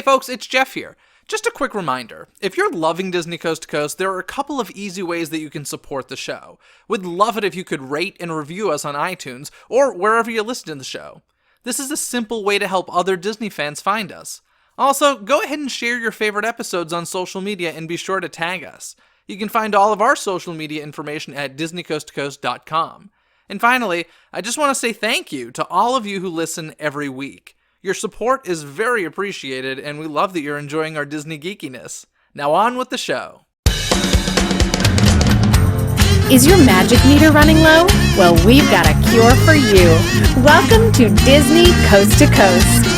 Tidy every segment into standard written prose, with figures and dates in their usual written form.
folks, it's Jeff here. Just a quick reminder, if you're loving Disney Coast to Coast, there are a couple of easy ways that you can support the show. We'd love it if you could rate and review us on iTunes, or wherever you listen to the show. This is a simple way to help other Disney fans find us. Also, go ahead and share your favorite episodes on social media and be sure to tag us. You can find all of our social media information at DisneyCoastToCoast.com. And finally, I just want to say thank you to all of you who listen every week. Your support is very appreciated, and we love that you're enjoying our Disney geekiness. Now on with the show. Is your magic meter running low? Well, we've got a cure for you. Welcome to Disney Coast to Coast.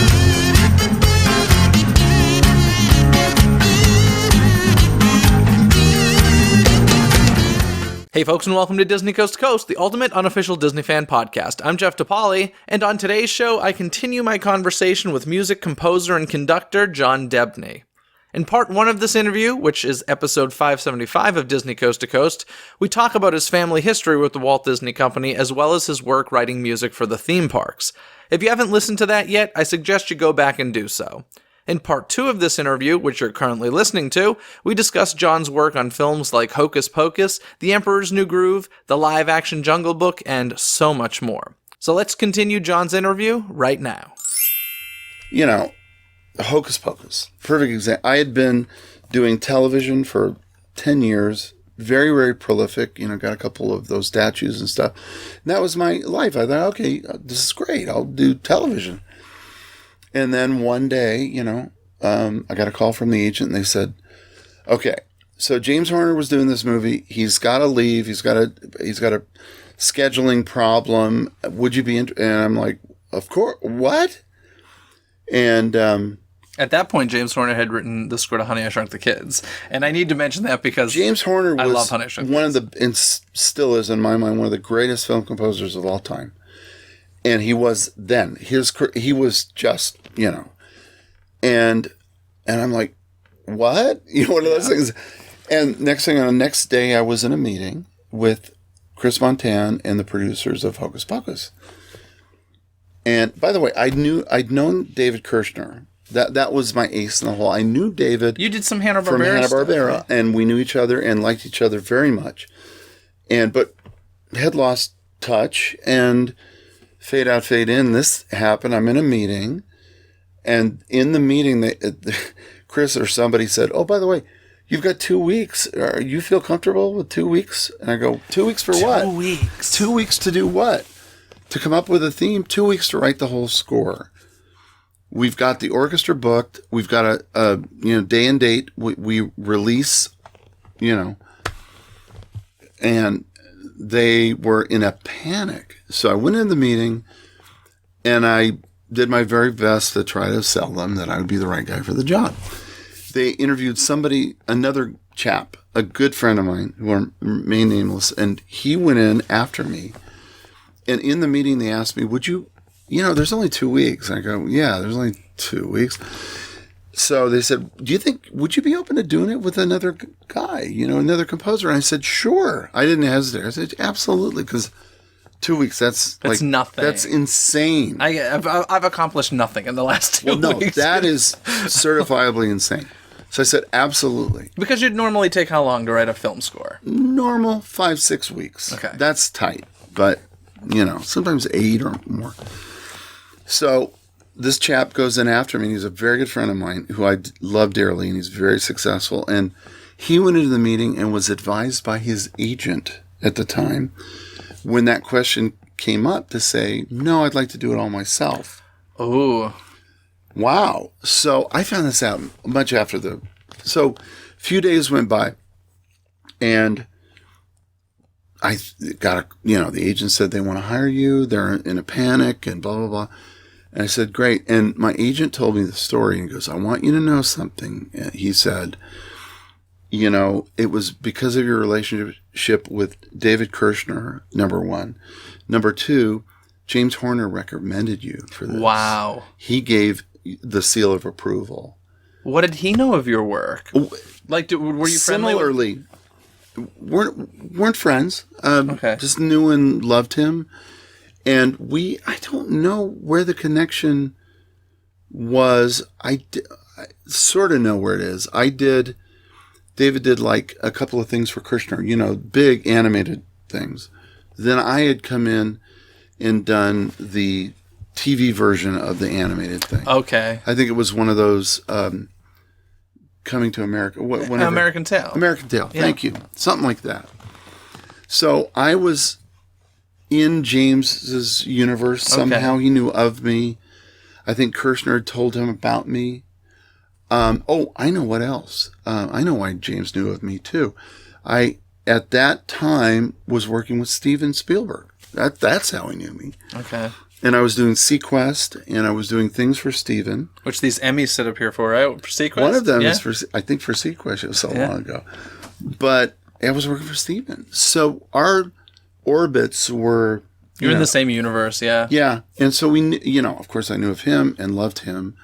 Hey folks, and welcome to Disney Coast to Coast, the ultimate unofficial Disney fan podcast. I'm Jeff DePaoli, and on today's show, I continue my conversation with music composer and conductor John Debney. In part one of this interview, which is episode 575 of Disney Coast to Coast, we talk about his family history with the Walt Disney Company, as well as his work writing music for the theme parks. If you haven't listened to that yet, I suggest you go back and do so. In part 2 of this interview, which you're currently listening to, we discuss John's work on films like Hocus Pocus, The Emperor's New Groove, the live-action Jungle Book, and so much more. So let's continue John's interview right now. You know, Hocus Pocus, perfect example. I had been doing television for 10 years, very, very prolific, got a couple of those statues and stuff. And that was my life. I thought, okay, this is great. I'll do television. And then one day, I got a call from the agent, and they said, okay, so James Horner was doing this movie. He's got to leave. He's got a scheduling problem. Would you be interested? And I'm like, of course. What? And at that point, James Horner had written the score to Honey, I Shrunk the Kids. And I need to mention that because James Horner was I love Honey, I Shrunk the one Kids. of the, and still is in my mind, one of the greatest film composers of all time. And he was then. He was just, and I'm like, what? One of those things. And next thing on the next day, I was in a meeting with Chris Montan and the producers of Hocus Pocus. And by the way, I'd known David Kirshner. That was my ace in the hole. I knew David. You did some Hanna-Barbera from Hanna-Barbera, stuff, right? And we knew each other and liked each other very much. But had lost touch, and fade out, fade in. This happened. I'm in a meeting, and in the meeting, Chris or somebody said, "Oh, by the way, you've got 2 weeks. You feel comfortable with 2 weeks?" And I go, 2 weeks for what? 2 weeks. 2 weeks to do what? To come up with a theme. 2 weeks to write the whole score. We've got the orchestra booked. We've got a day and date. We release, and they were in a panic. So I went in the meeting, and I did my very best to try to sell them that I would be the right guy for the job. They interviewed another chap, a good friend of mine, who are remain nameless, and he went in after me. And in the meeting, they asked me, would you, there's only 2 weeks. And I go, yeah, there's only 2 weeks. So they said, would you be open to doing it with another guy, another composer? And I said, sure. I didn't hesitate. I said, absolutely, because 2 weeks, that's like nothing. That's insane. I've accomplished nothing in the last 2 Well, weeks. no, that is certifiably insane. So I said, absolutely. Because you'd normally take how long to write a film score? Normal 5-6 weeks. Okay. That's tight, but, sometimes 8 or more. So this chap goes in after me. He's a very good friend of mine who I love dearly, and he's very successful. And he went into the meeting and was advised by his agent at the time when that question came up to say, no, I'd like to do it all myself. Oh. Wow. So I found this out much after so a few days went by, and I got the agent said they want to hire you. They're in a panic and blah, blah, blah. And I said, great. And my agent told me the story and goes, I want you to know something. And he said, it was because of your relationship with David Kirshner, number one. Number two, James Horner recommended you for this. Wow. He gave the seal of approval. What did he know of your work? Like, were you friendly? Similarly, weren't friends. Okay. Just knew and loved him. And I don't know where the connection was. sort of know where it is. David did like a couple of things for Kirshner, big animated things. Then I had come in and done the TV version of the animated thing. Okay. I think it was one of those Coming to America. American Tail. American Tail. Yeah. Thank you. Something like that. So I was in James's universe. Somehow he knew of me. I think Kirshner had told him about me. I know what else. I know why James knew of me too. I, at that time, was working with Steven Spielberg. That's how he knew me. Okay. And I was doing Sequest, and I was doing things for Steven. Which these Emmys sit up here for, right? For Sequest? One of them is for Sequest. It was so long ago. But I was working for Steven. So our orbits were... You're in the same universe, yeah. Yeah. And so we, of course I knew of him and loved him.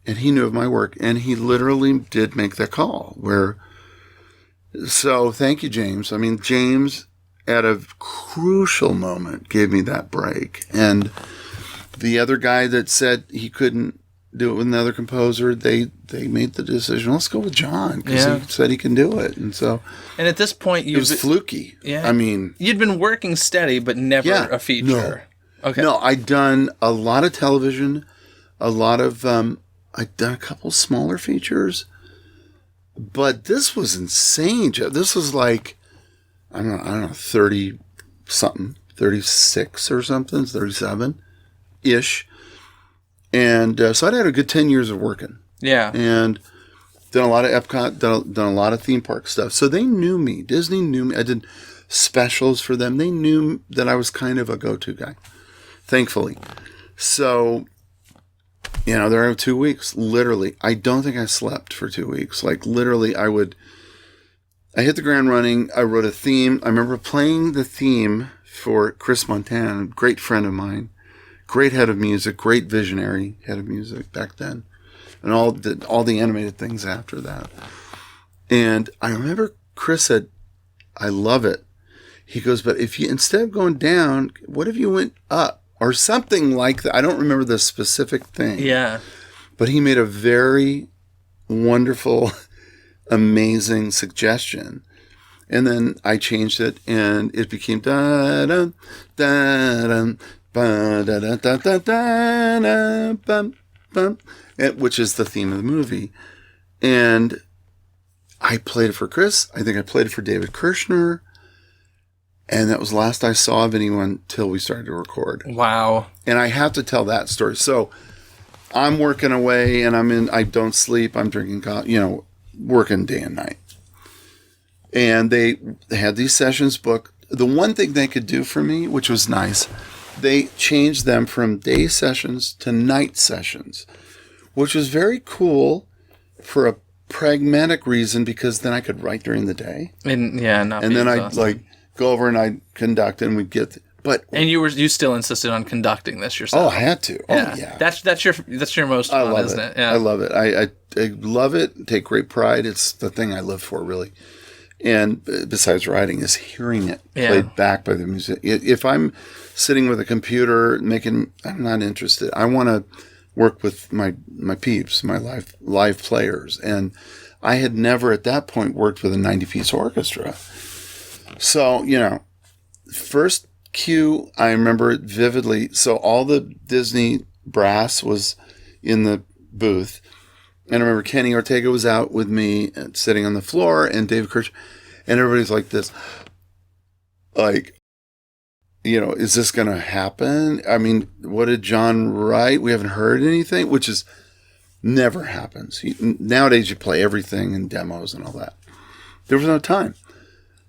And he knew of my work. And he literally did make that call So thank you, James. I mean, James, at a crucial moment, gave me that break. And the other guy that said he couldn't do it with another composer, they made the decision, let's go with John, because he said he can do it. And so... And at this point, it was fluky. Yeah. I mean... You'd been working steady, but never a feature. No. Okay. No, I'd done a lot of television, a lot of... I'd done a couple smaller features, but this was insane. This was like, I don't know, 30-something, 36 or something, 37-ish. And so I'd had a good 10 years of working. Yeah. And done a lot of Epcot, done a lot of theme park stuff. So they knew me. Disney knew me. I did specials for them. They knew that I was kind of a go-to guy, thankfully. So... there were 2 weeks, literally. I don't think I slept for 2 weeks. Like, literally, I hit the ground running. I wrote a theme. I remember playing the theme for Chris Montana, a great friend of mine, great head of music, great visionary head of music back then, and all the animated things after that. And I remember Chris said, I love it. He goes, but if you, instead of going down, what if you went up? Or something like that. I don't remember the specific thing. Yeah. But he made a very wonderful, amazing suggestion. And then I changed it, and it became da-dum, da-dum, ba-da-da-da-da-da, bum, bum, which is the theme of the movie. And I played it for Chris. I think I played it for David Kirshner. And that was the last I saw of anyone till we started to record. Wow. And I have to tell that story. So I'm working away and I don't sleep. I'm drinking coffee, working day and night. And they had these sessions booked. The one thing they could do for me, which was nice, they changed them from day sessions to night sessions, which was very cool for a pragmatic reason, because then I could write during the day. And then I'd go over and I'd conduct and we'd get... And you still insisted on conducting this yourself. Oh, I had to. Yeah. Oh, yeah. That's your most fun, isn't it? Yeah. I love it. I love it. Take great pride. It's the thing I live for, really. And besides writing, is hearing it played back by the music. If I'm sitting with a computer I'm not interested. I want to work with my peeps, my live players. And I had never at that point worked with a 90-piece orchestra. So, first cue, I remember it vividly. So all the Disney brass was in the booth. And I remember Kenny Ortega was out with me sitting on the floor, and David Kirch, and everybody's like this. Like, is this going to happen? I mean, what did John write? We haven't heard anything, which is never happens. Nowadays you play everything in demos and all that. There was no time.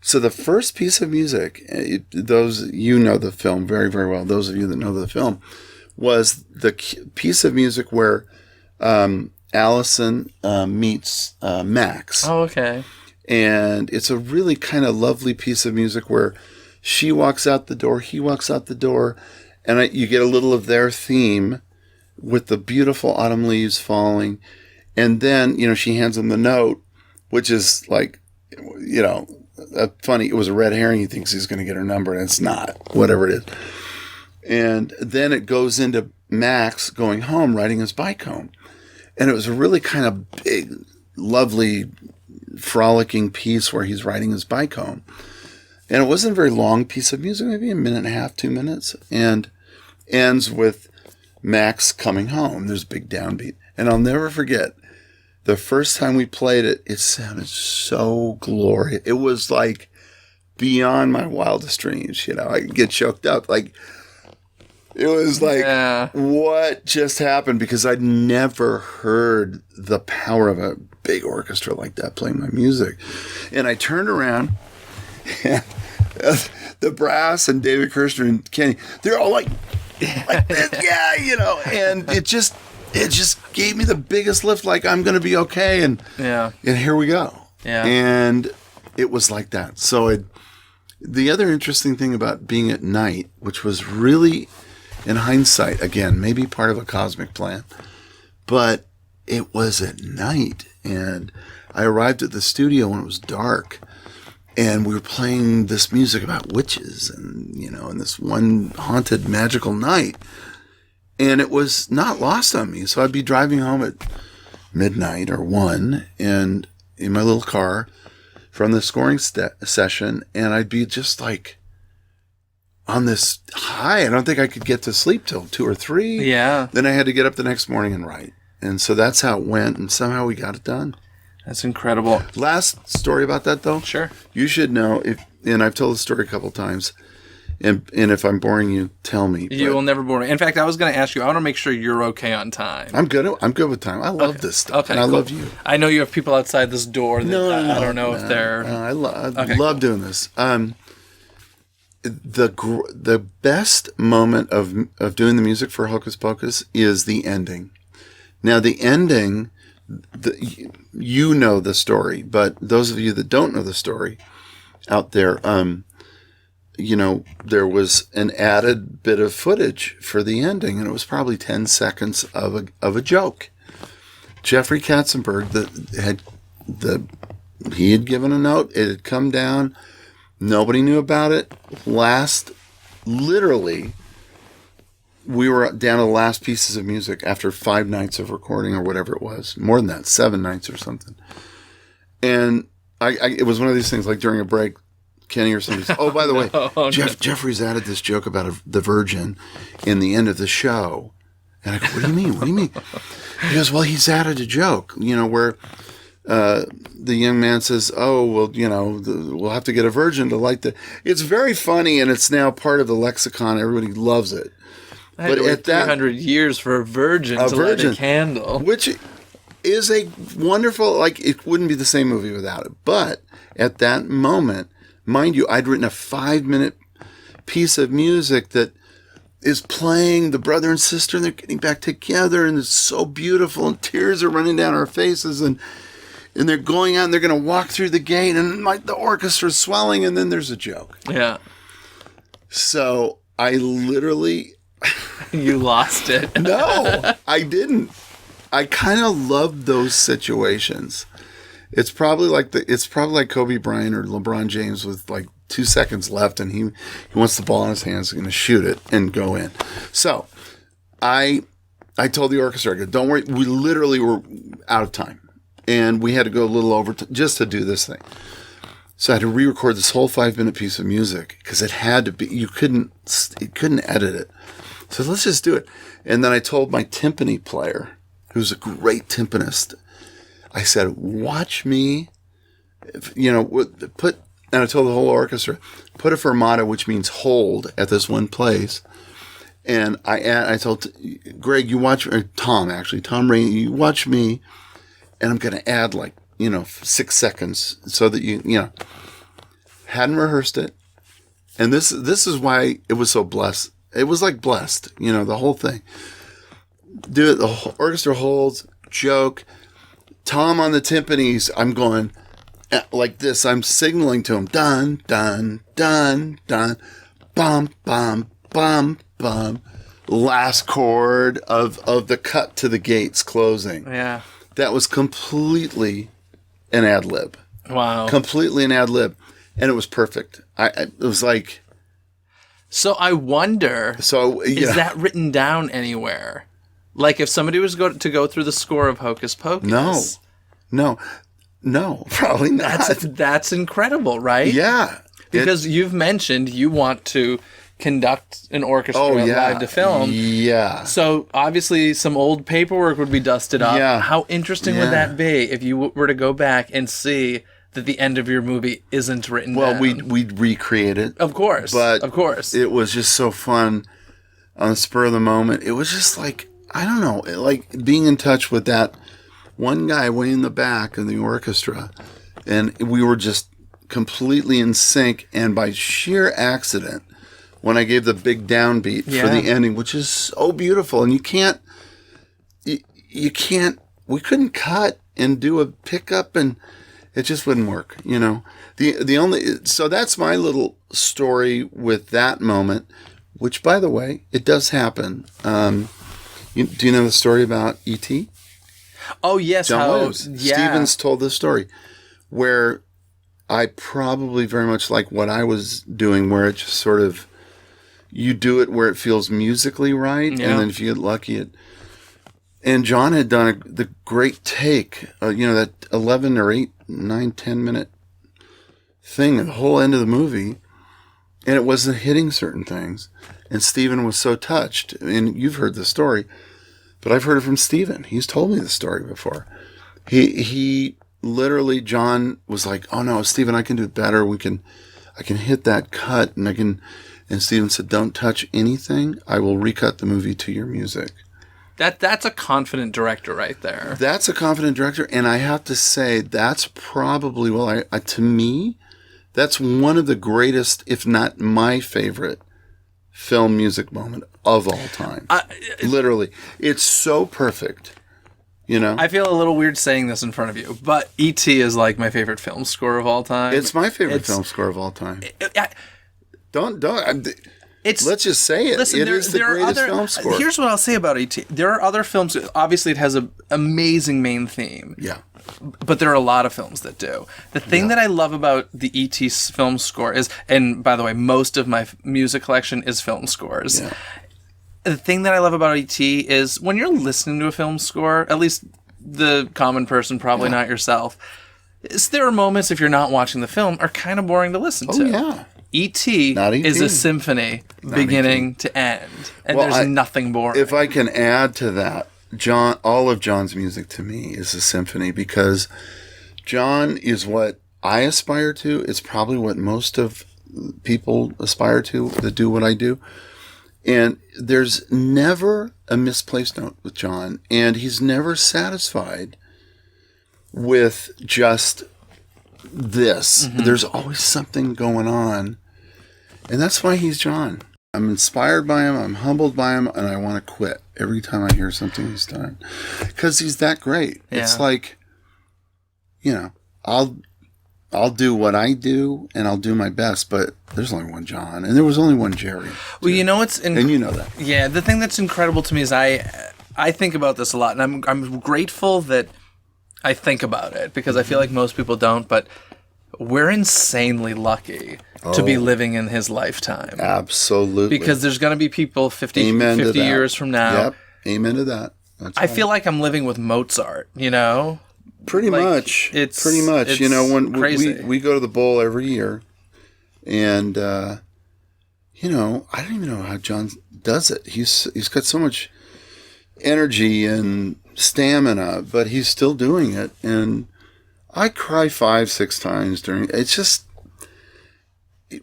So the first piece of music, those, the film very, very well, those of you that know the film, was the piece of music where Allison meets Max. Oh, okay. And it's a really kind of lovely piece of music where she walks out the door, he walks out the door, and you get a little of their theme with the beautiful autumn leaves falling. And then, she hands him the note, which is like, funny, it was a red herring. He thinks he's going to get her number, and it's not, whatever it is. And then it goes into Max going home, riding his bike home. And it was a really kind of big, lovely, frolicking piece where he's riding his bike home. And it wasn't a very long piece of music, maybe a minute and a half, 2 minutes, and ends with Max coming home. There's a big downbeat. And I'll never forget, the first time we played it, it sounded so glorious. It was like beyond my wildest dreams, you know. I could get choked up. Like, it was like, what just happened? Because I'd never heard the power of a big orchestra like that playing my music. And I turned around, and the brass and David Kirshner and Kenny, they're all like this, yeah, you know. And it just gave me the biggest lift, like, I'm going to be okay. And here we go. Yeah. And it was like that. So the other interesting thing about being at night, which was really, in hindsight, again, maybe part of a cosmic plan, but it was at night. And I arrived at the studio when it was dark, and we were playing this music about witches and, you know, and this one haunted magical night. And it was not lost on me. So I'd be driving home at midnight or 1 and in my little car from the scoring session, and I'd be just like on this high. I don't think I could get to sleep till 2 or 3. Yeah. Then I had to get up the next morning and write. And so that's how it went, and somehow we got it done. That's incredible. Last story about that, though. Sure. You should know, and I've told the story a couple of times, and if I'm boring you, tell me. You will never bore me. In fact, I was going to ask you, I want to make sure you're okay on time. I'm good with time. I love this stuff, and I love you. I know you have people outside this door that I don't know if they're... I love doing this. The best moment of doing the music for Hocus Pocus is the ending. Now, the ending... you know the story, but those of you that don't know the story out there, you know, there was an added bit of footage for the ending, and it was probably 10 seconds of a joke. Jeffrey Katzenberg he had given a note. It had come down. Nobody knew about it. Literally, we were down to the last pieces of music after 5 nights of recording or whatever it was. More than that, 7 nights or something. And it was one of these things, like during a break, Kenny or somebody said, oh, by the way, Jeffrey's added this joke about the Virgin in the end of the show. And I go, what do you mean? What do you mean? He goes, well, he's added a joke, you know, where the young man says, oh, well, you know, we'll have to get a virgin to light the... It's very funny, and it's now part of the lexicon. Everybody loves it. I had to wait 300 years for a virgin to light a candle. Which is a wonderful, like, it wouldn't be the same movie without it. But at that moment, mind you, I'd written a 5-minute piece of music that is playing the brother and sister, and they're getting back together, and it's so beautiful, and tears are running down our faces, and they're going out, and they're going to walk through the gate, and the orchestra's swelling, and then there's a joke. Yeah. So I literally... You lost it. No, I didn't. I kind of love those situations. It's probably like Kobe Bryant or LeBron James with like 2 seconds left, and he wants the ball in his hands, going to shoot it and go in. So I told the orchestra, I go, don't worry, we literally were out of time, and we had to go a little over just to do this thing. So I had to re-record this whole 5-minute piece of music because it had to be. You couldn't edit it. So let's just do it. And then I told my timpani player, who's a great timpanist, I said, watch me, you know, and I told the whole orchestra, put a fermata, which means hold, at this one place. And I told Greg, you watch, or Tom Rainey, you watch me, and I'm going to add 6 seconds so that you know, hadn't rehearsed it. And this is why it was so blessed. It was like blessed, you know, the whole thing. Do it, the whole orchestra holds, joke. Tom on the timpanis, I'm going like this. I'm signaling to him, dun, dun, dun, dun, bum, bum, bum, bum. Last chord of the cut to the gates closing. Yeah. That was completely an ad lib. Wow. Completely an ad lib. And it was perfect. It was like... So I wonder, is that written down anywhere? Like if somebody was to go through the score of Hocus Pocus. No, probably not. That's incredible, right? Yeah. Because you've mentioned you want to conduct an orchestra live to film. Yeah. So obviously some old paperwork would be dusted up. Yeah. How interesting would that be if you were to go back and see that the end of your movie isn't written down? Well, we'd recreate it. Of course. But of course. It was just so fun on the spur of the moment. It was just like, I don't know, like being in touch with that one guy way in the back of the orchestra. And we were just completely in sync. And by sheer accident, when I gave the big downbeat for the ending, which is so beautiful, and you can't, we couldn't cut and do a pickup, and it just wouldn't work, you know. So that's my little story with that moment, which, by the way, it does happen. Do you know the story about E.T.? Oh, yes. John Williams. Stevens told this story where I probably very much like what I was doing, where it just sort of, you do it where it feels musically right, and then if you get lucky, and John had done the great take, that 11 or 8, 9, 10 minute thing at the whole end of the movie, and it wasn't hitting certain things. And Steven was so touched, and you've heard the story, but I've heard it from Steven. He's told me the story before. He literally, John was like, "Oh no, Steven, I can do it better. I can hit that cut, and Steven said, "Don't touch anything. I will recut the movie to your music." That's a confident director right there. That's a confident director, and I have to say that's probably, to me, that's one of the greatest, if not my favorite, film music moment of all time. Literally. It's so perfect, you know? I feel a little weird saying this in front of you, but E.T. is like my favorite film score of all time. It's my favorite film score of all time. Let's just say it. Listen, it is the greatest film score. Here's what I'll say about E.T. There are other films. Obviously, it has an amazing main theme. Yeah. But there are a lot of films that do. The thing that I love about the E.T. film score is, and by the way, most of my music collection is film scores. Yeah. The thing that I love about E.T. is when you're listening to a film score, at least the common person, probably not yourself, there are moments, if you're not watching the film, are kind of boring to listen to. Oh, yeah. E.T. is a symphony beginning to end, and there's nothing boring. If I can add to that, all of John's music to me is a symphony, because John is what I aspire to. It's probably what most of people aspire to that do what I do. And there's never a misplaced note with John, and he's never satisfied with just this. Mm-hmm. There's always something going on. And that's why he's John. I'm inspired by him, I'm humbled by him, and I want to quit every time I hear something he's done. Because he's that great. Yeah. It's like, I'll do what I do, and I'll do my best, but there's only one John, and there was only one Jerry. Well, you know what's... and you know that. Yeah, the thing that's incredible to me is I think about this a lot, and I'm grateful that I think about it, because I feel like most people don't, but we're insanely lucky to be living in his lifetime. Absolutely. Because there's going to be people 50 years from now. Yep. Amen to that. That's I feel like I'm living with Mozart, Pretty much. It's when crazy. we go to the bowl every year, and I don't even know how John does it. He's got so much energy and stamina, but he's still doing it. And I cry 5-6 times during. It's just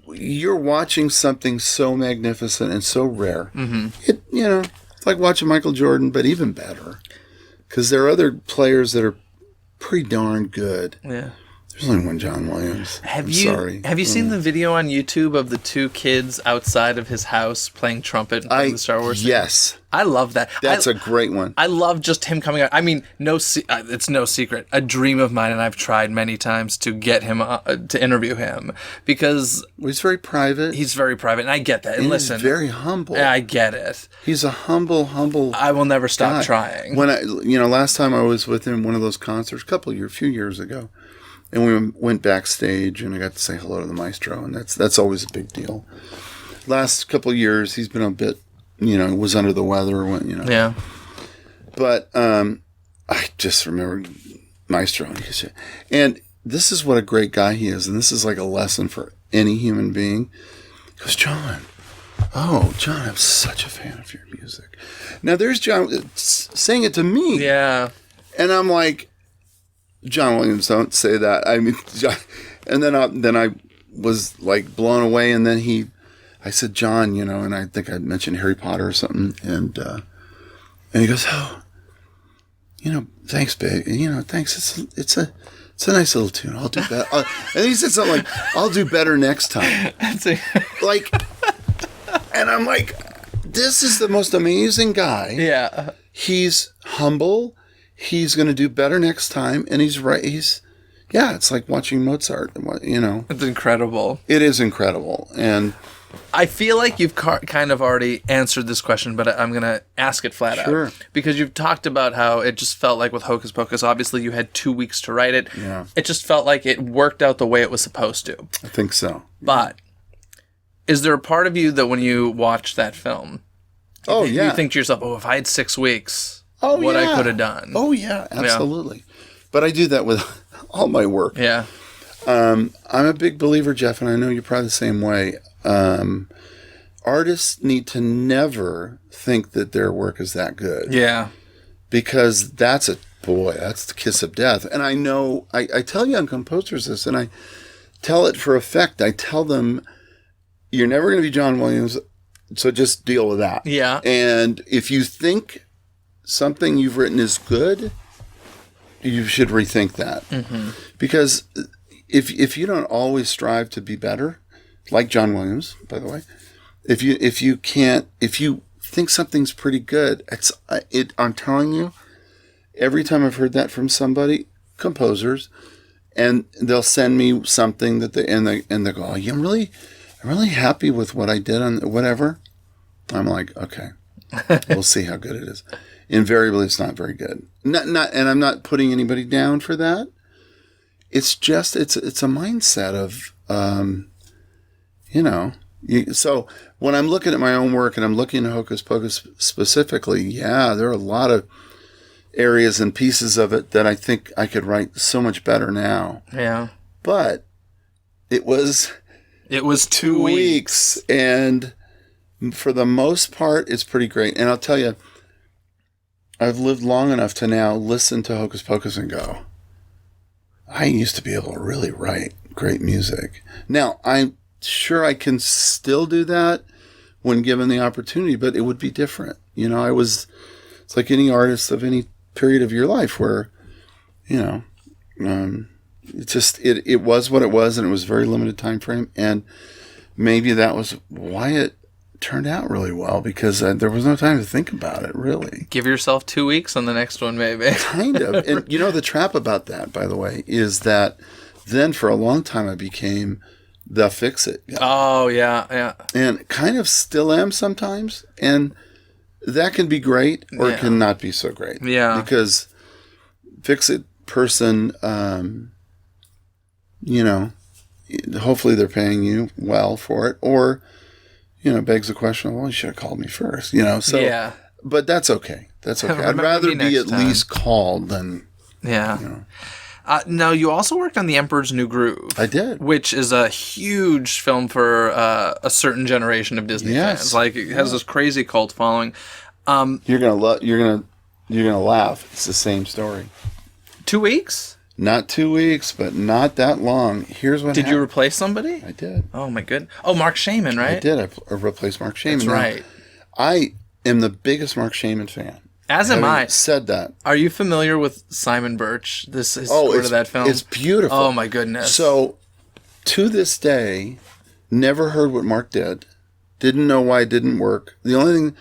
you're watching something so magnificent and so rare. Mm-hmm. It's like watching Michael Jordan, but even better, because there are other players that are pretty darn good. Yeah. There's only one John Williams. Have you seen the video on YouTube of the two kids outside of his house playing trumpet in the Star Wars? Yes. I love that. That's a great one. I love just him coming out. I mean, it's no secret. A dream of mine, and I've tried many times to get him to interview him, because he's very private. He's very private, and I get that. And listen, he's very humble. I get it. He's a humble. I will never stop trying. When last time I was with him, one of those concerts, a few years ago, and we went backstage, and I got to say hello to the maestro, and that's always a big deal. Last couple of years, he's been a bit, was under the weather. Yeah. But I just remember Maestro. And this is what a great guy he is. And this is like a lesson for any human being. He goes, John, I'm such a fan of your music. Now there's John saying it to me. Yeah. And I'm like, John Williams, don't say that. I mean, and then I was like blown away. And then I said, John, and I think I mentioned Harry Potter or something. And he goes, thanks, babe. Thanks. It's a nice little tune. I'll do better. And he said something like, I'll do better next time. Like, and I'm like, this is the most amazing guy. Yeah. He's humble. He's going to do better next time. And he's right. It's like watching Mozart, It's incredible. It is incredible. And I feel like you've kind of already answered this question, but I'm going to ask it flat out. Because you've talked about how it just felt like with Hocus Pocus, obviously you had 2 weeks to write it. Yeah. It just felt like it worked out the way it was supposed to. I think so. But is there a part of you that when you watch that film, you think to yourself, if I had 6 weeks, what I could have done? Oh, yeah, absolutely. Yeah. But I do that with all my work. Yeah. I'm a big believer, Jeff, and I know you're probably the same way. Artists need to never think that their work is that good. Yeah. Because that's the kiss of death. And I know, I tell young composers this, and I tell it for effect. I tell them, you're never going to be John Williams, so just deal with that. Yeah. And if you think something you've written is good, you should rethink that. Mm-hmm. Because if you don't always strive to be better, like John Williams, by the way, if you think something's pretty good, I'm telling you, every time I've heard that from somebody, composers, and they'll send me something that they go, oh, yeah, I'm really happy with what I did on whatever. I'm like, okay, we'll see how good it is. Invariably, it's not very good. Not, and I'm not putting anybody down for that. It's just it's a mindset of, so when I'm looking at my own work and I'm looking at Hocus Pocus specifically, there are a lot of areas and pieces of it that I think I could write so much better now. Yeah. But it was 2 weeks. And for the most part, it's pretty great. And I'll tell you, I've lived long enough to now listen to Hocus Pocus and go, I used to be able to really write great music. Now, I'm sure I can still do that when given the opportunity, but it would be different. It's like any artist of any period of your life where, it was what it was, and it was a very limited time frame. And maybe that was why it turned out really well, because there was no time to think about it, really. Give yourself 2 weeks on the next one, maybe. Kind of. And the trap about that, by the way, is that then for a long time I became the fix-it guy. Oh, yeah. And kind of still am sometimes. And that can be great or it can not be so great. Yeah. Because fix-it person, hopefully they're paying you well for it. Or, begs the question, well, you should have called me first. So. Yeah. But that's okay. That's okay. I'd rather be at least called than... Yeah. Now, you also worked on The Emperor's New Groove. I did. Which is a huge film for a certain generation of Disney fans. Like, it has this crazy cult following. You're gonna laugh. It's the same story. 2 weeks? Not 2 weeks, but not that long. Here's what happened. Did you replace somebody? I did. Oh, my goodness. Oh, Mark Shaman, right? I did. I replaced Mark Shaman. That's right. I am the biggest Mark Shaman fan. As am I. Said that. Are you familiar with Simon Birch? This is sort of that film. It's beautiful. Oh my goodness. So, to this day, never heard what Mark did. Didn't know why it didn't work. The only thing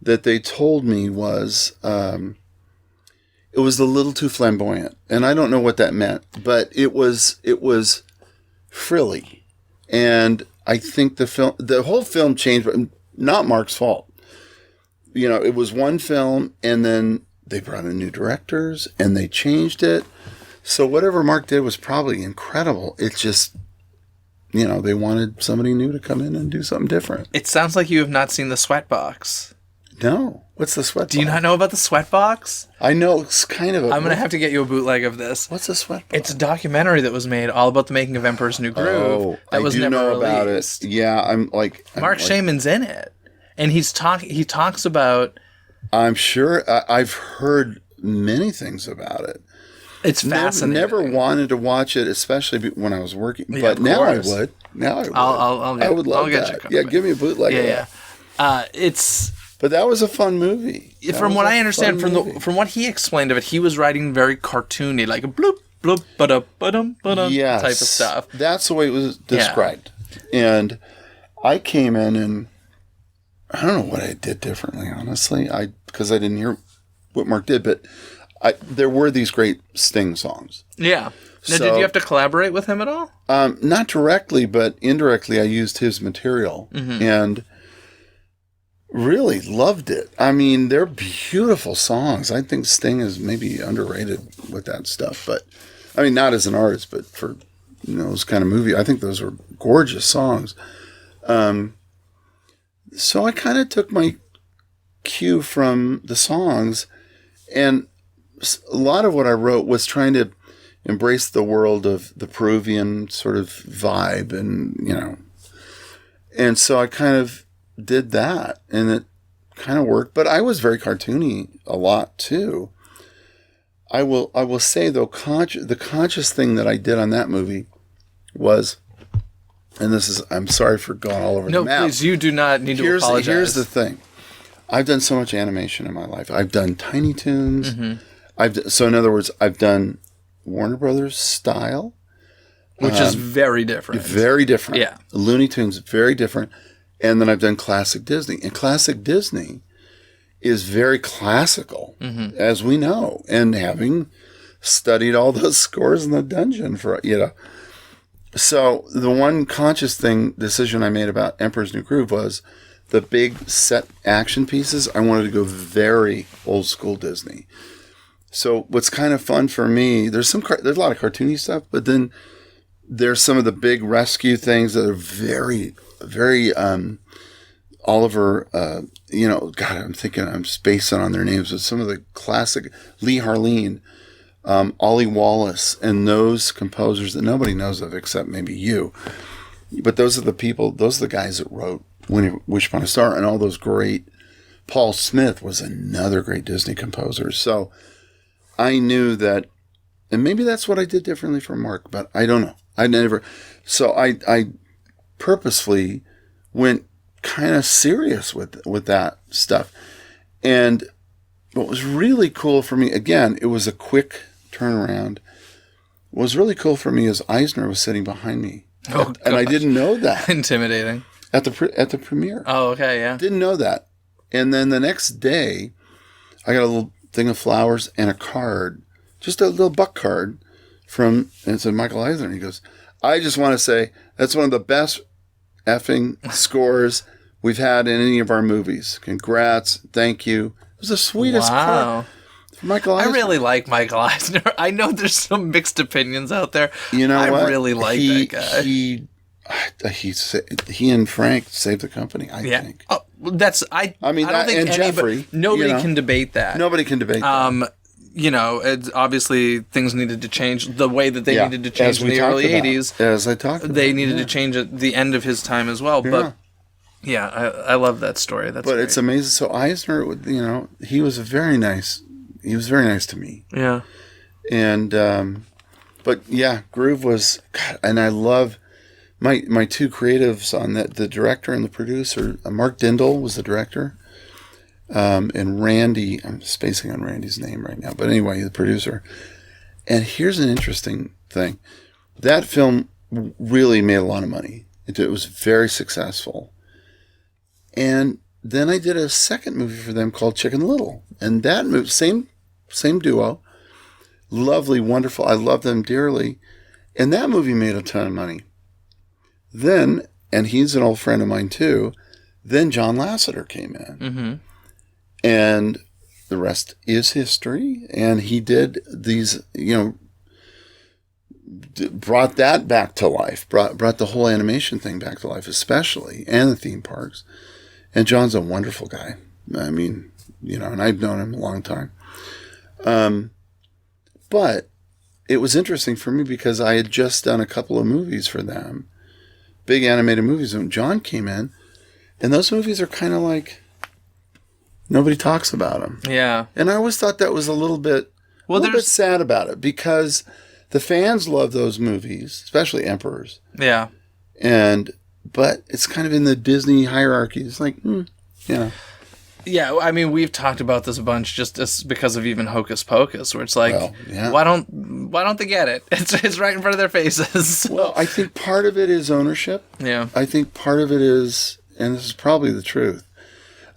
that they told me was it was a little too flamboyant, and I don't know what that meant, but it was frilly, and I think the whole film changed, but not Mark's fault. It was one film, and then they brought in new directors, and they changed it. So whatever Mark did was probably incredible. It's just, they wanted somebody new to come in and do something different. It sounds like you have not seen The Sweatbox. No. What's the sweat? Do you not know about the Sweatbox? I know it's kind of. I'm gonna have to get you a bootleg of this. What's a sweat? It's a documentary that was made all about the making of Emperor's New Groove. Oh, that was I do never know released. about it. Yeah, I'm like Mark Shaman's in it, and he talks about. I'm sure I've heard many things about it. It's fascinating. Never wanted to watch it, especially when I was working. Yeah, but of now course. I would. Now I would. I would love that. you. Yeah, give me a bootleg. Yeah. It's. But that was a fun movie. From what I understand, from what he explained of it, he was writing very cartoony, like a bloop bloop ba ba yes, type of stuff. That's the way it was described. Yeah. And I came in and I don't know what I did differently, honestly. Because I didn't hear what Mark did, but there were these great Sting songs. Yeah. Now, did you have to collaborate with him at all? Not directly, but indirectly, I used his material and really loved it. I mean, they're beautiful songs. I think Sting is maybe underrated with that stuff, but I mean, not as an artist, but for this kind of movie, I think those were gorgeous songs. So I kind of took my cue from the songs, and a lot of what I wrote was trying to embrace the world of the Peruvian sort of vibe, and so I kind of did that, and it kind of worked. But I was very cartoony a lot too. I will say though, the conscious thing that I did on that movie was, and this is, I'm sorry for going all over the map. No, please, you do not need to apologize. Here's the thing. I've done so much animation in my life. I've done Tiny Toons. So in other words, I've done Warner Brothers style, which is very different. Very different. Yeah. Looney Tunes, very different. And then I've done classic Disney. And classic Disney is very classical, as we know. And having studied all those scores in the dungeon for, So the one conscious decision I made about Emperor's New Groove was the big set action pieces. I wanted to go very old school Disney. So what's kind of fun for me, there's a lot of cartoony stuff, but then there's some of the big rescue things that are very, very Oliver, God, I'm spacing on their names, but some of the classic, Lee Harleen, Ollie Wallace, and those composers that nobody knows of except maybe you. But those are the guys that wrote When You Wish Upon a Star, and all those great, Paul Smith was another great Disney composer. So I knew that, and maybe that's what I did differently from Mark, but I don't know. I purposefully went kind of serious with that stuff. And what was really cool for me, again, it was a quick turnaround. What was really cool for me is Eisner was sitting behind me. And I didn't know that. Intimidating. At the premiere. Oh, okay, yeah. Didn't know that. And then the next day, I got a little thing of flowers and a card, just a little buck card and it said Michael Eisner. And he goes, I just want to say that's one of the best effing scores we've had in any of our movies. Congrats. Thank you. It was the sweetest card. Michael Eisner. I really like Michael Eisner. I know there's some mixed opinions out there. You know what? I really like that guy. He and Frank saved the company, I think. Oh, I don't think Jeffrey. Nobody can debate that. Nobody can debate that. Obviously things needed to change the way that they needed to change in the early 80s. As I talked about. They needed to change at the end of his time as well. But I love that story. But great. It's amazing. So Eisner, he was very nice to me. Yeah. And, but yeah, Groove was, God, and I love my two creatives on that, the director and the producer. Mark Dindal was the director. And Randy, I'm spacing on Randy's name right now, but anyway, the producer. And here's an interesting thing. That film really made a lot of money. It was very successful. And then I did a second movie for them called Chicken Little. And that movie, same duo, lovely, wonderful. I love them dearly. And that movie made a ton of money. Then, and he's an old friend of mine too, then John Lasseter came in. Mm-hmm. And the rest is history. And he did these, brought that back to life, brought the whole animation thing back to life, especially, and the theme parks. And John's a wonderful guy. I mean, and I've known him a long time. But it was interesting for me because I had just done a couple of movies for them, big animated movies, and John came in, and those movies are kind of like nobody talks about them. Yeah. And I always thought that was a little bit sad about it because the fans love those movies, especially Emperors. Yeah. But it's kind of in the Disney hierarchy. It's like, Yeah, I mean, we've talked about this a bunch just because of even Hocus Pocus, where it's like, why don't they get it? It's right in front of their faces. Well, I think part of it is ownership. Yeah. I think part of it is, and this is probably the truth,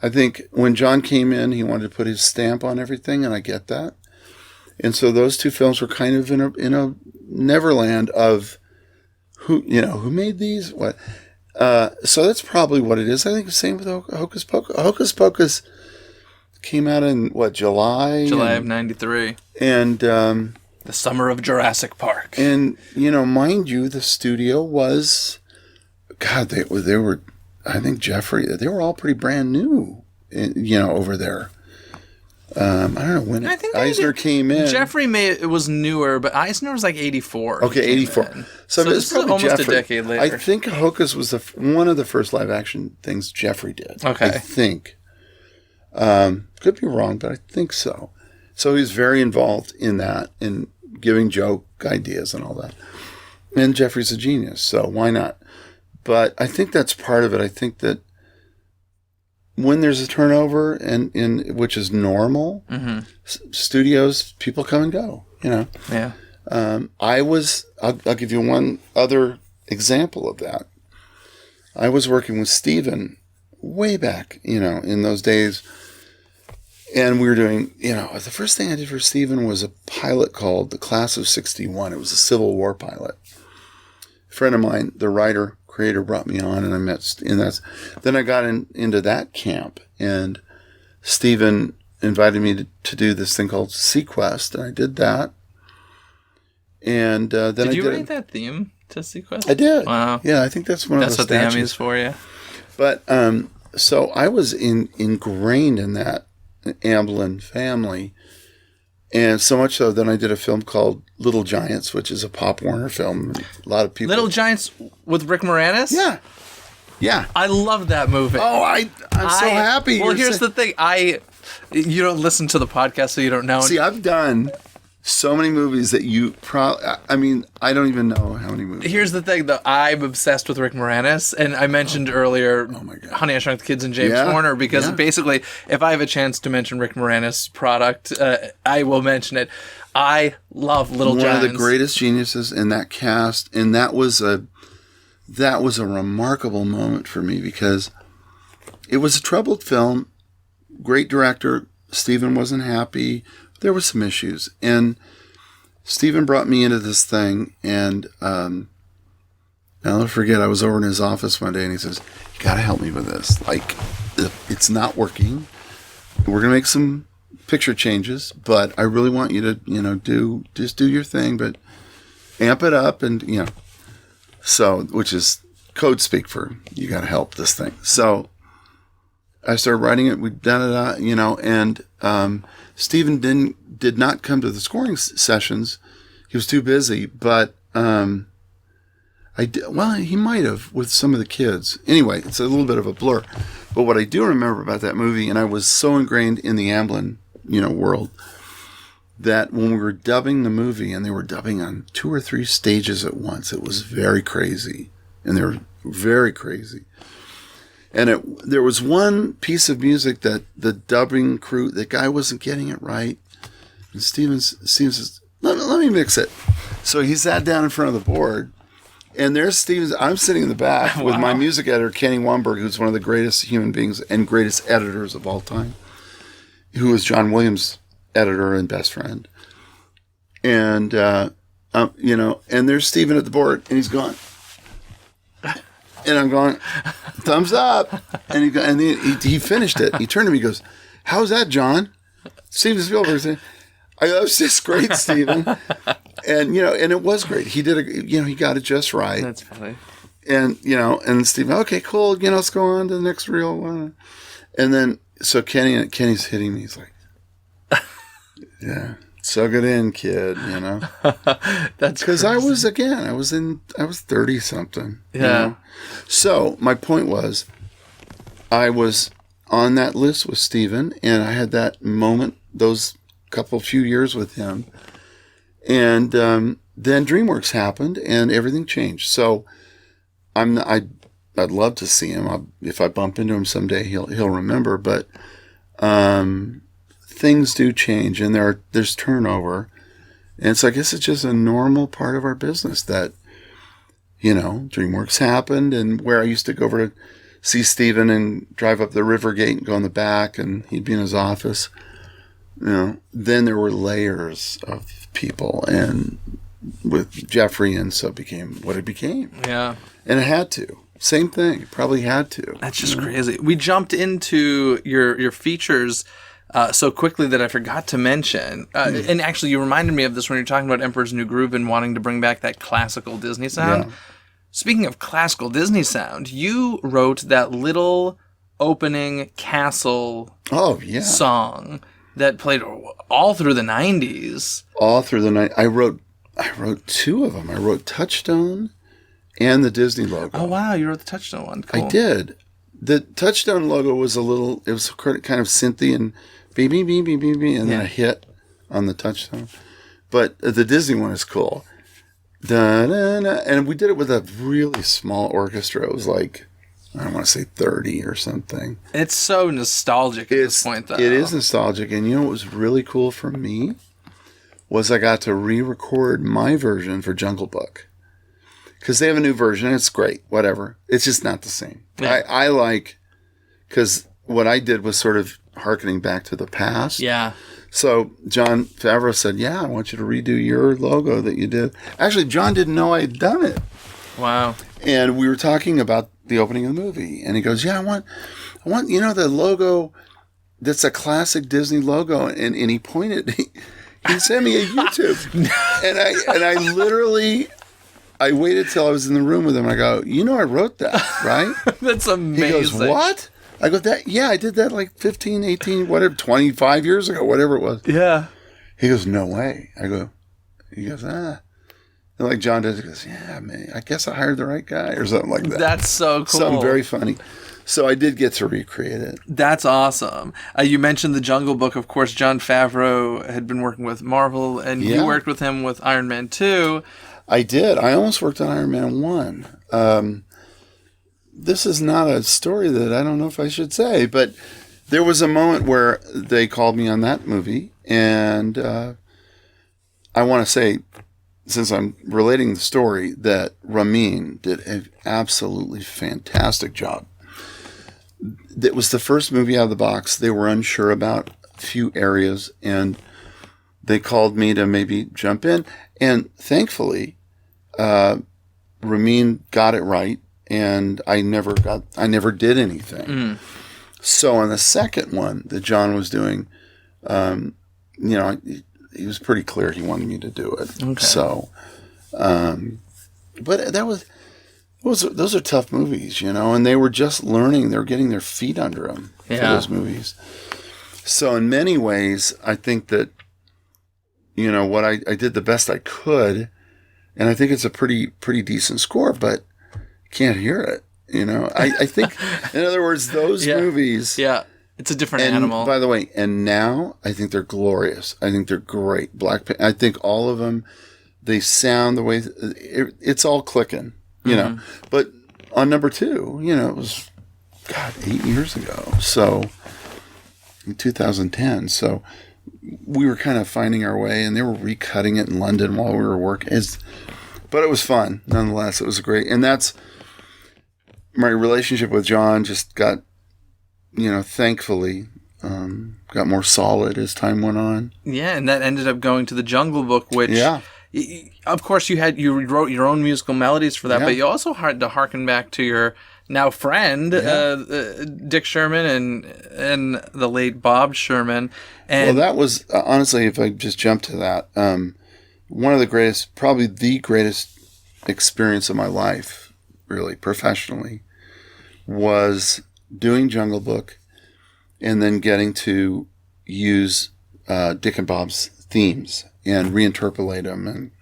I think when John came in, he wanted to put his stamp on everything, and I get that. And so those two films were kind of in a neverland of who made these, what. So that's probably what it is. I think the same with Hocus Pocus. Hocus Pocus came out in, July? July of 93. And the summer of Jurassic Park. And, mind you, the studio was, God, they were, I think Jeffrey, they were all pretty brand new, over there. I don't know when Eisner came in. Jeffrey was newer, but Eisner was like 84. Okay, 84. So this is almost Jeffrey. A decade later. I think Hocus was one of the first live action things Jeffrey did. Okay. I think. Could be wrong, but I think so. So he was very involved in that, in giving joke ideas and all that. And Jeffrey's a genius, so why not? But I think that's part of it. I think that when there's a turnover, and which is normal, studios, people come and go, Yeah. I'll give you one other example of that. I was working with Steven way back, in those days. And we were doing, the first thing I did for Steven was a pilot called The Class of 61. It was a Civil War pilot. A friend of mine, the creator brought me on, and I met, then I got into that camp, and Steven invited me to do this thing called Sequest, and I did that. And then did you write that theme to Sequest? I did. Wow. Yeah, I think that's one of the statues. That's what the Emmy's for, yeah. But so I was ingrained in that Amblin family, and so much so, then I did a film called Little Giants, which is a Pop Warner film. A lot of people. Little Giants with Rick Moranis? Yeah. Yeah. I love that movie. Oh, I'm so happy. Well, here's the thing. You don't listen to the podcast, so you don't know. See, I've done so many movies that I don't even know how many movies. Here's the thing, though. I'm obsessed with Rick Moranis, and I mentioned earlier Honey, I Shrunk the Kids and James Horner, because basically, if I have a chance to mention Rick Moranis' product, I will mention it. I love Little Giants. One of the greatest geniuses in that cast, and that was a remarkable moment for me because it was a troubled film. Great director. Steven wasn't happy. There were some issues, and Steven brought me into this thing, and I'll never forget, I was over in his office one day, and he says, "You got to help me with this. Like, it's not working. We're going to make some picture changes, but I really want you to, do your thing, but amp it up," and, so, which is code speak for, you got to help this thing. So I started writing it, we done it, and Steven did not come to the scoring sessions. He was too busy, but he might have with some of the kids. Anyway, it's a little bit of a blur. But what I do remember about that movie, and I was so ingrained in the Amblin, world, that when we were dubbing the movie, and they were dubbing on 2 or 3 stages at once, it was very crazy. And they were very crazy. And there was one piece of music that the dubbing crew, the guy wasn't getting it right. And Steven says, let me mix it. So he sat down in front of the board, and there's Steven. I'm sitting in the back with my music editor, Kenny Wamberg, who's one of the greatest human beings and greatest editors of all time, who was John Williams' editor and best friend. And, and there's Steven at the board, and he's gone. And I'm going, thumbs up. And he finished it. He turned to me and goes, "How's that, John?" Steven Spielberg said, "That was just great, Steven." And, and it was great. He did he got it just right. That's funny. And, and Steven, "Okay, cool. Let's go on to the next reel." And then, so Kenny's hitting me. He's like, yeah, suck it in, kid, you know? That's because I was 30 something. Yeah. You know? So my point was, I was on that list with Steven, and I had that moment, those few years with him. And then DreamWorks happened, and everything changed. So I'd love to see him. If I bump into him someday, he'll remember. But things do change, and there's turnover. And so I guess it's just a normal part of our business that, you know, DreamWorks happened, and where I used to go over to see Steven and drive up the river gate and go in the back, and he'd be in his office. You know, then there were layers of people, and with Jeffrey, and so it became what it became. Yeah. And it had to. Same thing. It probably had to. That's just crazy. We jumped into your features so quickly that I forgot to mention. And actually, you reminded me of this when you were talking about Emperor's New Groove and wanting to bring back that classical Disney sound. Yeah. Speaking of classical Disney sound, you wrote that little opening castle song that played all through the 90s. All through the night. I wrote two of them. I wrote Touchstone and the Disney logo. Oh, wow. You wrote the Touchstone one. Cool. I did. The Touchstone logo was it was kind of synthy and beep, beep, beep, beep, beep, beep, and then a hit on the Touchstone. But the Disney one is cool. Da-da-da. And we did it with a really small orchestra. It was like, I don't want to say 30 or something. It's so nostalgic at this point, though. It is nostalgic. And you know what was really cool for me? Was I got to re-record my version for Jungle Book. Because they have a new version. It's great. Whatever. It's just not the same. Yeah. I like, because what I did was sort of hearkening back to the past. Yeah. So John Favreau said, yeah, I want you to redo your logo that you did. Actually, John didn't know I had done it. Wow. And we were talking about the opening of the movie. And he goes, yeah, I want, you know, the logo that's a classic Disney logo. And he pointed, he sent me a YouTube. and I literally, I waited till I was in the room with him. I go, you know, I wrote that, right? That's amazing. He goes, what? I go, I did that like 15, 18, whatever, 25 years ago, whatever it was. Yeah. He goes, no way. He goes, And like John does, he goes, yeah, man, I guess I hired the right guy or something like that. That's so cool. Something very funny. So I did get to recreate it. That's awesome. You mentioned the Jungle Book. Of course, Jon Favreau had been working with Marvel, and you worked with him with Iron Man 2. I did. I almost worked on Iron Man 1. This is not a story that I don't know if I should say, but there was a moment where they called me on that movie, and I want to say, since I'm relating the story, that Ramin did an absolutely fantastic job. It was the first movie out of the box. They were unsure about a few areas, and they called me to maybe jump in, and thankfully, Ramin got it right. And I never did anything. So on the second one that John was doing, you know, he was pretty clear he wanted me to do it. Okay. So, but those are tough movies, you know, and they were just learning. They were getting their feet under them for those movies. So in many ways, I think that, you know, what I did the best I could, and I think it's a pretty decent score, but can't hear it, you know. I think, in other words, those movies. Yeah, it's a different animal. By the way, and now I think they're glorious. I think they're great. I think all of them, they sound the way it's all clicking, you know. But on number 2, you know, it was 8 years ago. So in 2010. So we were kind of finding our way, and they were recutting it in London while we were working. But it was fun nonetheless. It was great, and that's. My relationship with John just got, you know, thankfully, got more solid as time went on. Yeah, and that ended up going to the Jungle Book, which, of course, you wrote your own musical melodies for that, but you also had to harken back to your now friend, Dick Sherman, and the late Bob Sherman. And well, that was, honestly, if I just jump to that, one of the greatest, probably the greatest experience of my life, really, professionally, was doing Jungle Book and then getting to use Dick and Bob's themes and reinterpolate them,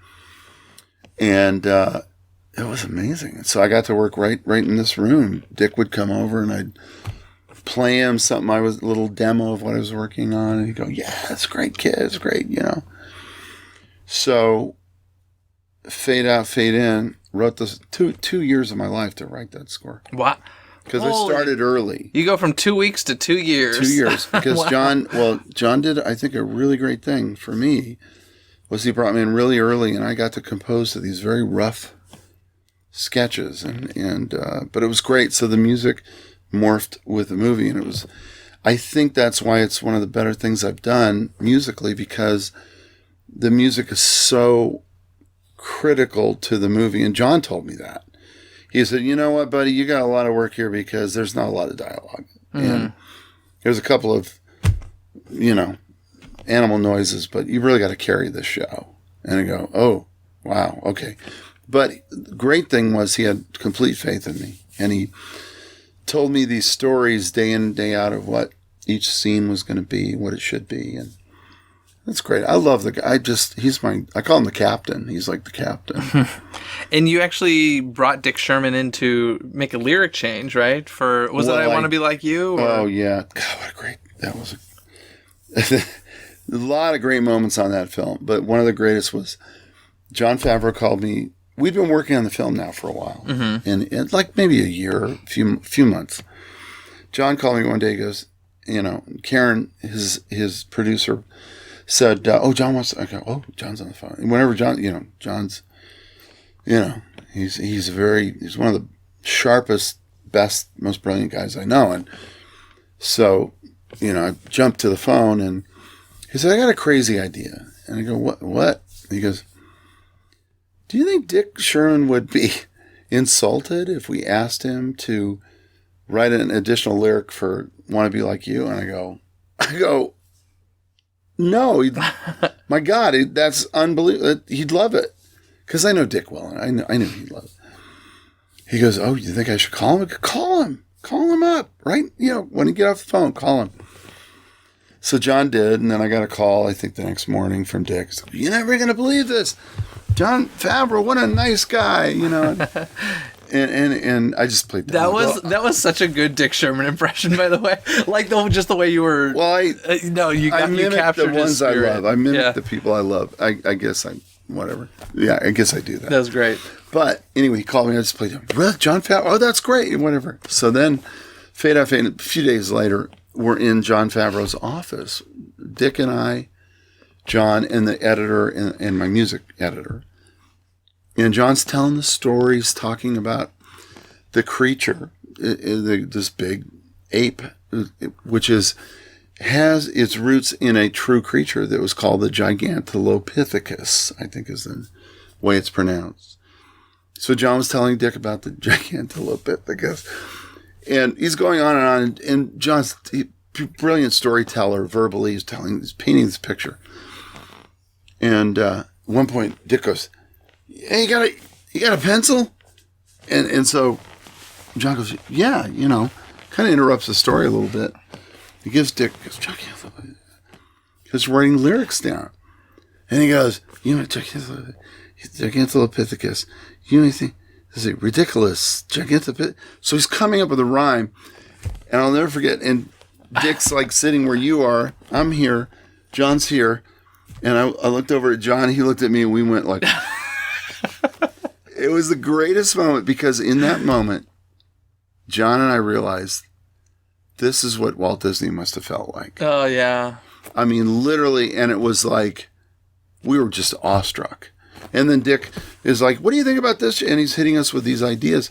and it was amazing. So I got to work right in this room. Dick would come over and I'd play him something. A little demo of what I was working on, and he'd go, "Yeah, it's great, kid. It's great," So, fade out, fade in. Wrote this 2 years of my life to write that score. Wow. Because I started early. You go from 2 weeks to 2 years. 2 years. Because Wow. John did, I think, a really great thing for me was he brought me in really early, and I got to compose to these very rough sketches, but it was great. So the music morphed with the movie, and I think that's why it's one of the better things I've done musically, because the music is so critical to the movie. And John told me that. He said, "You know what, buddy, you got a lot of work here because there's not a lot of dialogue. And there's a couple of, animal noises, but you really got to carry this show." And I go, "Oh, wow, okay." But the great thing was he had complete faith in me. And he told me these stories day in and day out of what each scene was going to be, what it should be. And that's great. I love the guy. I call him the captain. He's like the captain. And you actually brought Dick Sherman in to make a lyric change, right? Was it I Want to Be Like You? Or? Oh, yeah. God, that was a lot of great moments on that film. But one of the greatest was Jon Favreau called me. We'd been working on the film now for a while. Mm-hmm. And like maybe a year, a few months. John called me one day. He goes, Karen, his producer, said, John wants to, I go, oh, John's on the phone. And whenever John's, he's one of the sharpest, best, most brilliant guys I know. And so, I jumped to the phone and he said, "I got a crazy idea." And I go, what? And he goes, "Do you think Dick Sherman would be insulted if we asked him to write an additional lyric for Want to Be Like You?" And I go, "No, my God, that's unbelievable. He'd love it." Because I know Dick well, and I knew he'd love it. He goes, "Oh, you think I should call him?" I go, call him up, right? When you get off the phone, call him. So John did, and then I got a call, I think the next morning from Dick. He's like, "You're never going to believe this. John Favreau, what a nice guy, And I just played that was such a good Dick Sherman impression, by the way. Like just the way you were. Well, you captured the ones his spirit. I love. I mimic the people I love. I guess whatever. Yeah, I guess I do that. That was great. But anyway, he called me. I just played him. Really, Jon Favreau? Oh, that's great. Whatever. So then, fade out, fade. A few days later, we're in Jon Favreau's office. Dick and I, John, and the editor and my music editor. And John's telling the stories, talking about the creature, this big ape, which has its roots in a true creature that was called the Gigantolopithecus, I think is the way it's pronounced. So John was telling Dick about the Gigantolopithecus. And he's going on, and John's brilliant storyteller verbally. He's painting this picture. And at one point, Dick goes, "Hey, you got a pencil?" And so John goes, "Yeah," kind of interrupts the story a little bit. He gives Dick, he's writing lyrics down. And he goes, Gigantolopithecus, anything? Is it ridiculous? Gigantolopithecus. So he's coming up with a rhyme. And I'll never forget. And Dick's like sitting where you are. I'm here. John's here. And I looked over at John. He looked at me and we went like... It was the greatest moment because in that moment, John and I realized this is what Walt Disney must have felt like. Oh, yeah. I mean, literally, and it was like, we were just awestruck. And then Dick is like, "What do you think about this?" And he's hitting us with these ideas.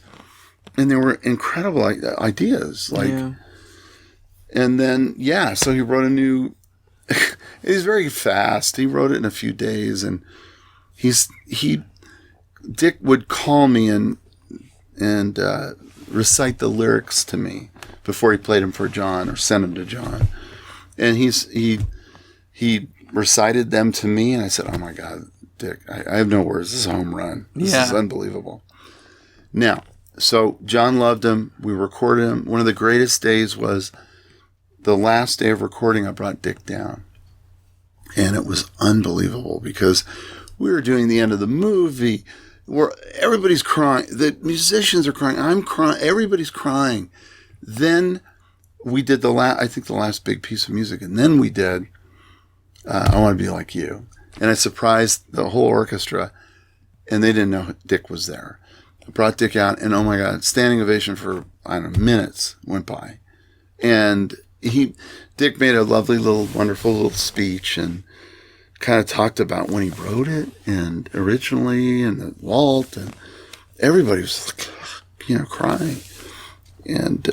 And they were incredible ideas. And then, so he wrote a new, he's very fast. He wrote it in a few days. And Dick would call me and recite the lyrics to me before he played them for John or sent them to John. And he recited them to me, and I said, "Oh my God, Dick, I have no words. This is a home run. This is unbelievable." Now, so John loved him. We recorded him. One of the greatest days was the last day of recording, I brought Dick down. And it was unbelievable because we were doing the end of the movie where everybody's crying. The musicians are crying. I'm crying. Everybody's crying. Then we did the last big piece of music. And then we did I Want to Be Like You. And I surprised the whole orchestra, and they didn't know Dick was there. I brought Dick out, and oh my God, standing ovation for, I don't know, minutes went by. And Dick made a lovely wonderful little speech and kind of talked about when he wrote it and originally and the Walt, and everybody was like, crying. And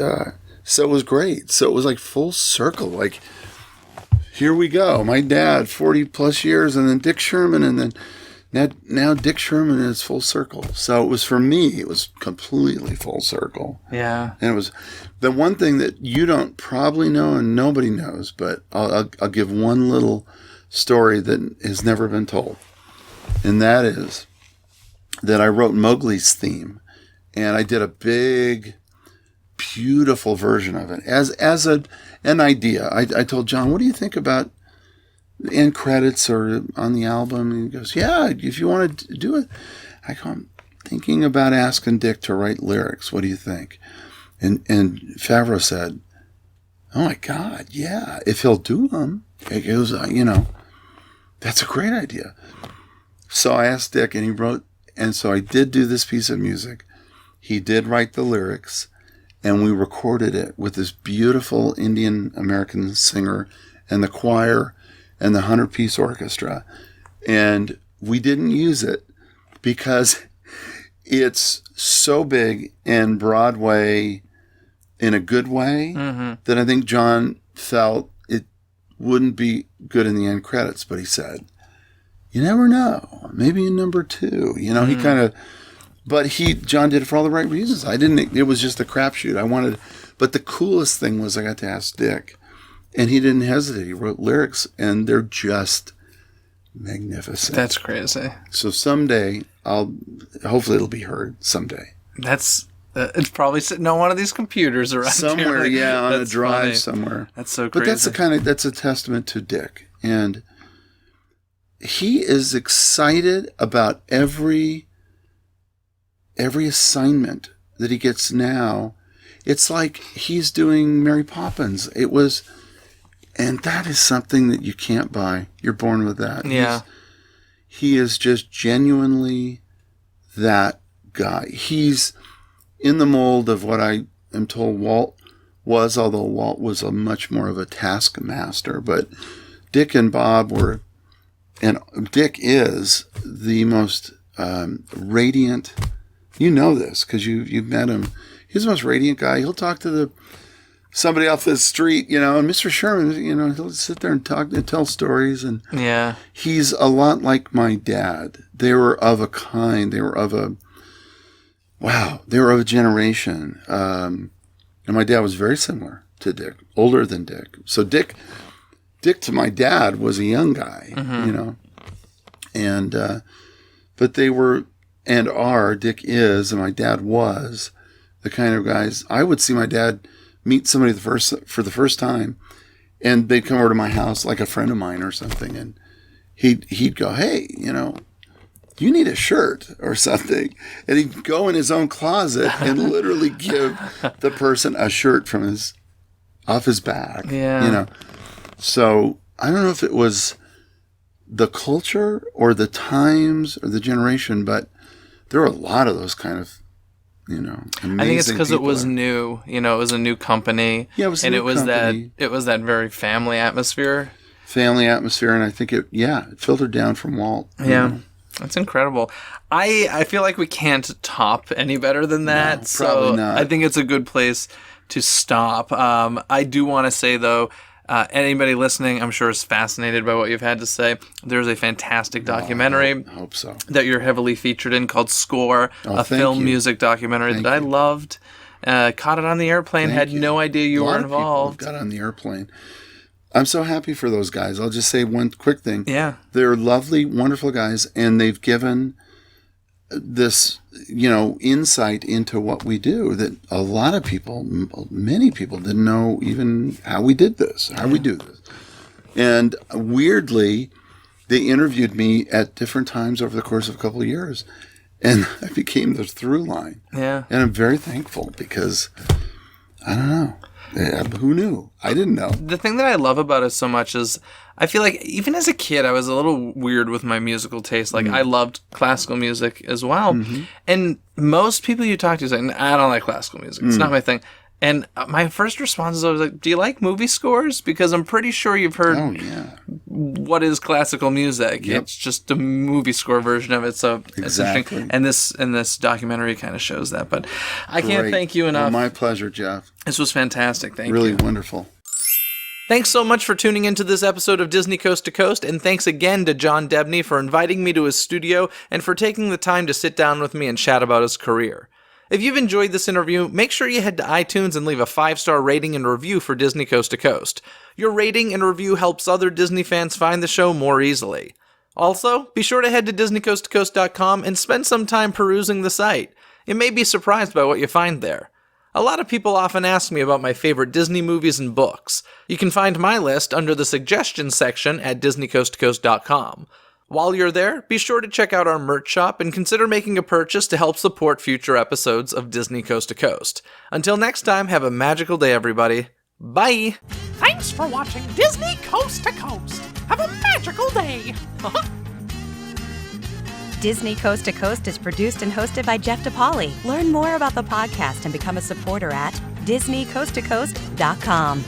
so it was great. So it was like full circle, like, here we go. My dad, 40 plus years, and then Dick Sherman, and then now Dick Sherman is full circle. So it was, for me, it was completely full circle. Yeah. And it was the one thing that you don't probably know and nobody knows, but I'll give one little story that has never been told. And that is that I wrote Mowgli's theme, and I did a big, beautiful version of it as an idea. I told John, what do you think about the end credits or on the album? And he goes, yeah, if you want to do it. I go, I'm thinking about asking Dick to write lyrics. What do you think? And Favreau said, oh my God, yeah, if he'll do them. He goes, that's a great idea. So I asked Dick, and he wrote, and so I did do this piece of music. He did write the lyrics, and we recorded it with this beautiful Indian American singer and the choir and the 100-piece orchestra. And we didn't use it because it's so big and Broadway in a good way that I think John felt it wouldn't be good in the end credits. But he said, you never know, maybe in number 2, he kind of, but John did it for all the right reasons. It was just a crapshoot. But the coolest thing was I got to ask Dick, and he didn't hesitate. He wrote lyrics, and they're just magnificent. That's crazy. So someday, hopefully it'll be heard someday. That's, it's probably sitting on one of these computers around somewhere, here. yeah, on a drive funny. Somewhere. That's so crazy. But that's a testament to Dick. And he is excited about every assignment that he gets now. It's like he's doing Mary Poppins. And that is something that you can't buy. You're born with that. Yeah. He is just genuinely that guy. He's in the mold of what I am told Walt was, although Walt was a much more of a taskmaster. But Dick and Bob were, and Dick is the most radiant. You know this because you've met him. He's the most radiant guy. He'll talk to somebody off the street, and Mr. Sherman, he'll sit there and talk and tell stories. And yeah, he's a lot like my dad. They were of a kind. They were of a generation. And my dad was very similar to Dick, older than Dick. So Dick to my dad was a young guy, and but they were and are, Dick is, and my dad was the kind of guys I would see my dad meet somebody for the first time, and they'd come over to my house, like a friend of mine or something, and he'd go, hey, you need a shirt or something, and he'd go in his own closet and literally give the person a shirt from off his back. Yeah. So I don't know if it was the culture or the times or the generation, but there were a lot of those kind of, amazing I think it's because it people was there. new. It was a new company. Yeah, it was a and new it was company. that Family very family atmosphere, and I think it filtered down from Walt. Yeah. That's incredible. I feel like we can't top any better than that. No, so probably not. I think it's a good place to stop. I do want to say, though, anybody listening, I'm sure, is fascinated by what you've had to say. There's a fantastic documentary I hope so. that you're heavily featured in called Score, a thank film you. music documentary that I loved. Caught it on the airplane, Thank had you. no idea you A lot were of people involved. got on the airplane. I'm so happy for those guys. I'll just say one quick thing. Yeah. They're lovely, wonderful guys, and they've given this, insight into what we do that a lot of people, many people didn't know even how we did this, how we do this. And weirdly, they interviewed me at different times over the course of a couple of years. And I became the through line. Yeah. And I'm very thankful because, I don't know. Who knew? I didn't know. The thing that I love about it so much is I feel like even as a kid, I was a little weird with my musical taste. Like, I loved classical music as well. Mm-hmm. And most people you talk to say, I don't like classical music. It's not my thing. And my first response is always like, do you like movie scores? Because I'm pretty sure you've heard what is classical music. Yep. It's just a movie score version of it. So it's interesting. And this documentary kind of shows that. But I can't thank you enough. Well, my pleasure, Jeff. This was fantastic. Thank you. Really wonderful. Thanks so much for tuning into this episode of Disney Coast to Coast, and thanks again to John Debney for inviting me to his studio and for taking the time to sit down with me and chat about his career. If you've enjoyed this interview, make sure you head to iTunes and leave a 5-star rating and review for Disney Coast to Coast. Your rating and review helps other Disney fans find the show more easily. Also, be sure to head to DisneyCoastToCoast.com and spend some time perusing the site. You may be surprised by what you find there. A lot of people often ask me about my favorite Disney movies and books. You can find my list under the suggestions section at DisneyCoastToCoast.com. While you're there, be sure to check out our merch shop and consider making a purchase to help support future episodes of Disney Coast to Coast. Until next time, have a magical day, everybody. Bye! Thanks for watching Disney Coast to Coast. Have a magical day. Disney Coast to Coast is produced and hosted by Jeff DePaoli. Learn more about the podcast and become a supporter at DisneyCoastToCoast.com.